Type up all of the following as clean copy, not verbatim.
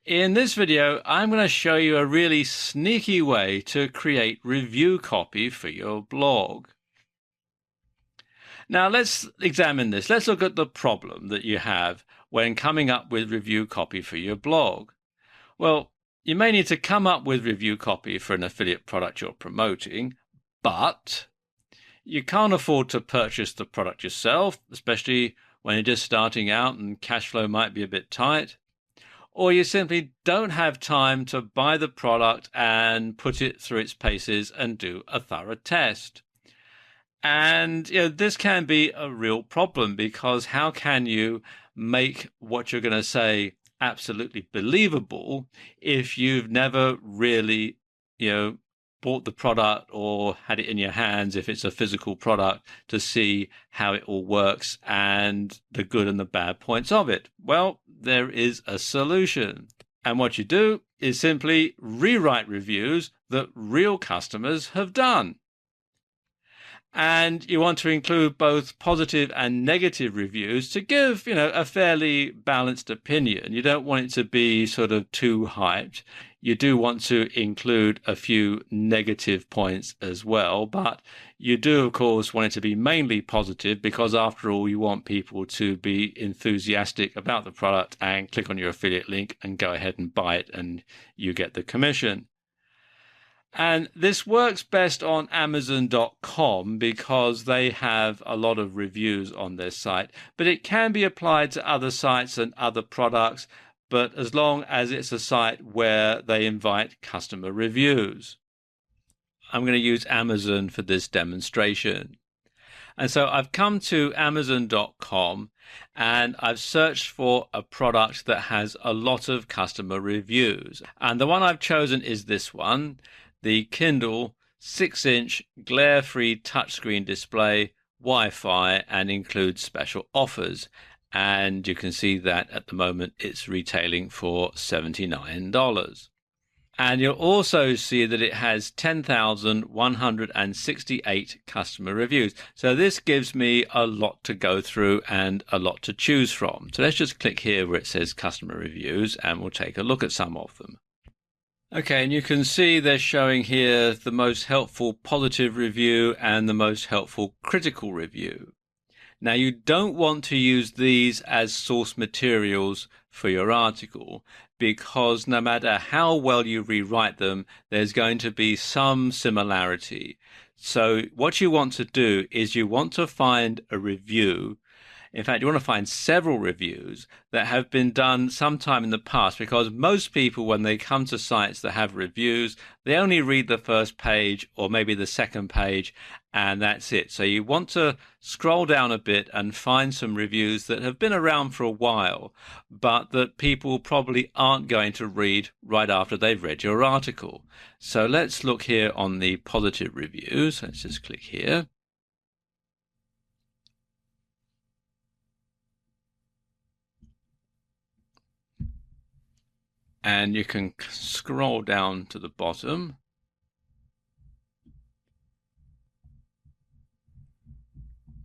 In this video, I'm going to show you a really sneaky way to create review copy for your blog. Now let's examine this. Let's look at the problem that you have when coming up with review copy for your blog. Well, you may need to come up with review copy for an affiliate product you're promoting, but you can't afford to purchase the product yourself, especially when you're just starting out and cash flow might be a bit tight. Or you simply don't have time to buy the product and put it through its paces and do a thorough test. And this can be a real problem, because how can you make what you're going to say absolutely believable if you've never really bought the product or had it in your hands, if it's a physical product, to see how it all works and the good and the bad points of it? Well, there is a solution. And what you do is simply rewrite reviews that real customers have done. And you want to include both positive and negative reviews to give, a fairly balanced opinion. You don't want it to be sort of too hyped. You do want to include a few negative points as well, but you do, of course, want it to be mainly positive, because after all, you want people to be enthusiastic about the product and click on your affiliate link and go ahead and buy it, and you get the commission. And this works best on Amazon.com because they have a lot of reviews on their site, but it can be applied to other sites and other products, but as long as it's a site where they invite customer reviews. I'm going to use Amazon for this demonstration. And so I've come to Amazon.com and I've searched for a product that has a lot of customer reviews. And the one I've chosen is this one, the Kindle 6-inch glare-free touchscreen display, Wi-Fi, and includes special offers. And you can see that at the moment it's retailing for $79. And you'll also see that it has 10,168 customer reviews. So this gives me a lot to go through and a lot to choose from. So let's just click here where it says customer reviews, and we'll take a look at some of them. Okay, and you can see they're showing here the most helpful positive review and the most helpful critical review. Now, you don't want to use these as source materials for your article, because no matter how well you rewrite them, there's going to be some similarity. So what you want to do is you want to find a review. In fact, you want to find several reviews that have been done sometime in the past, because most people, when they come to sites that have reviews, they only read the first page or maybe the second page, and that's it. So you want to scroll down a bit and find some reviews that have been around for a while, but that people probably aren't going to read right after they've read your article. So let's look here on the positive reviews. Let's just click here. And you can scroll down to the bottom.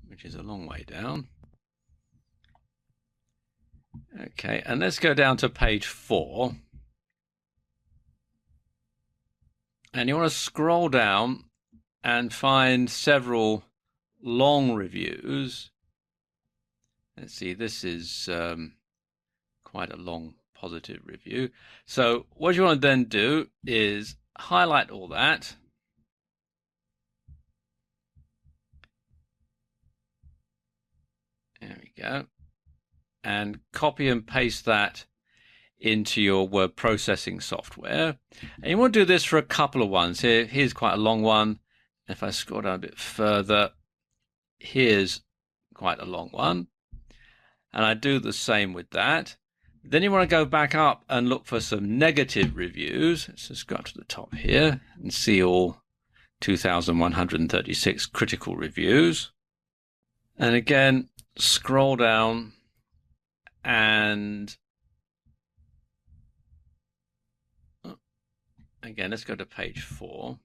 Which is a long way down. Okay, and let's go down to page 4. And you want to scroll down and find several long reviews. Let's see, this is quite a long positive review. So what you want to then do is highlight all that. There we go. And copy and paste that into your word processing software. And you want to do this for a couple of ones. Here's quite a long one. If I scroll down a bit further, here's quite a long one. And I do the same with that. Then you want to go back up and look for some negative reviews. Let's just go up to the top here and see all 2,136 critical reviews. And again, scroll down and again, let's go to page 4.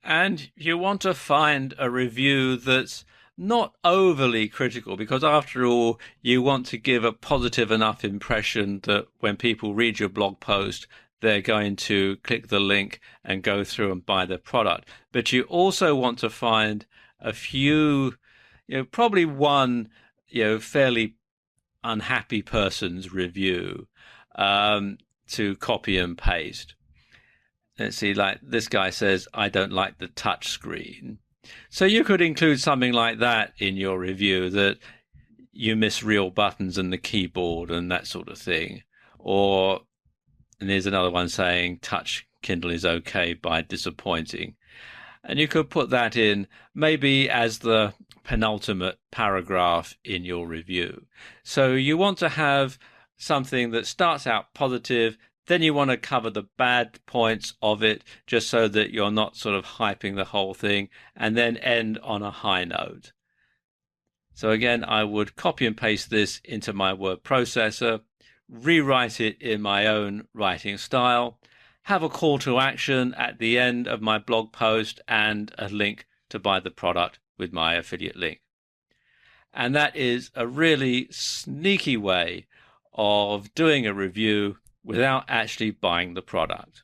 And you want to find a review that's not overly critical, because after all, you want to give a positive enough impression that when people read your blog post, they're going to click the link and go through and buy the product. But you also want to find a few, probably one, fairly unhappy person's review to copy and paste. Let's see, like this guy says, I don't like the touch screen. So you could include something like that in your review, that you miss real buttons and the keyboard and that sort of thing. And here's another one saying touch Kindle is okay by disappointing. And you could put that in maybe as the penultimate paragraph in your review. So you want to have something that starts out positive, then you want to cover the bad points of it, just so that you're not sort of hyping the whole thing, and then end on a high note. So again, I would copy and paste this into my word processor, rewrite it in my own writing style, have a call to action at the end of my blog post, and a link to buy the product with my affiliate link. And that is a really sneaky way of doing a review without actually buying the product.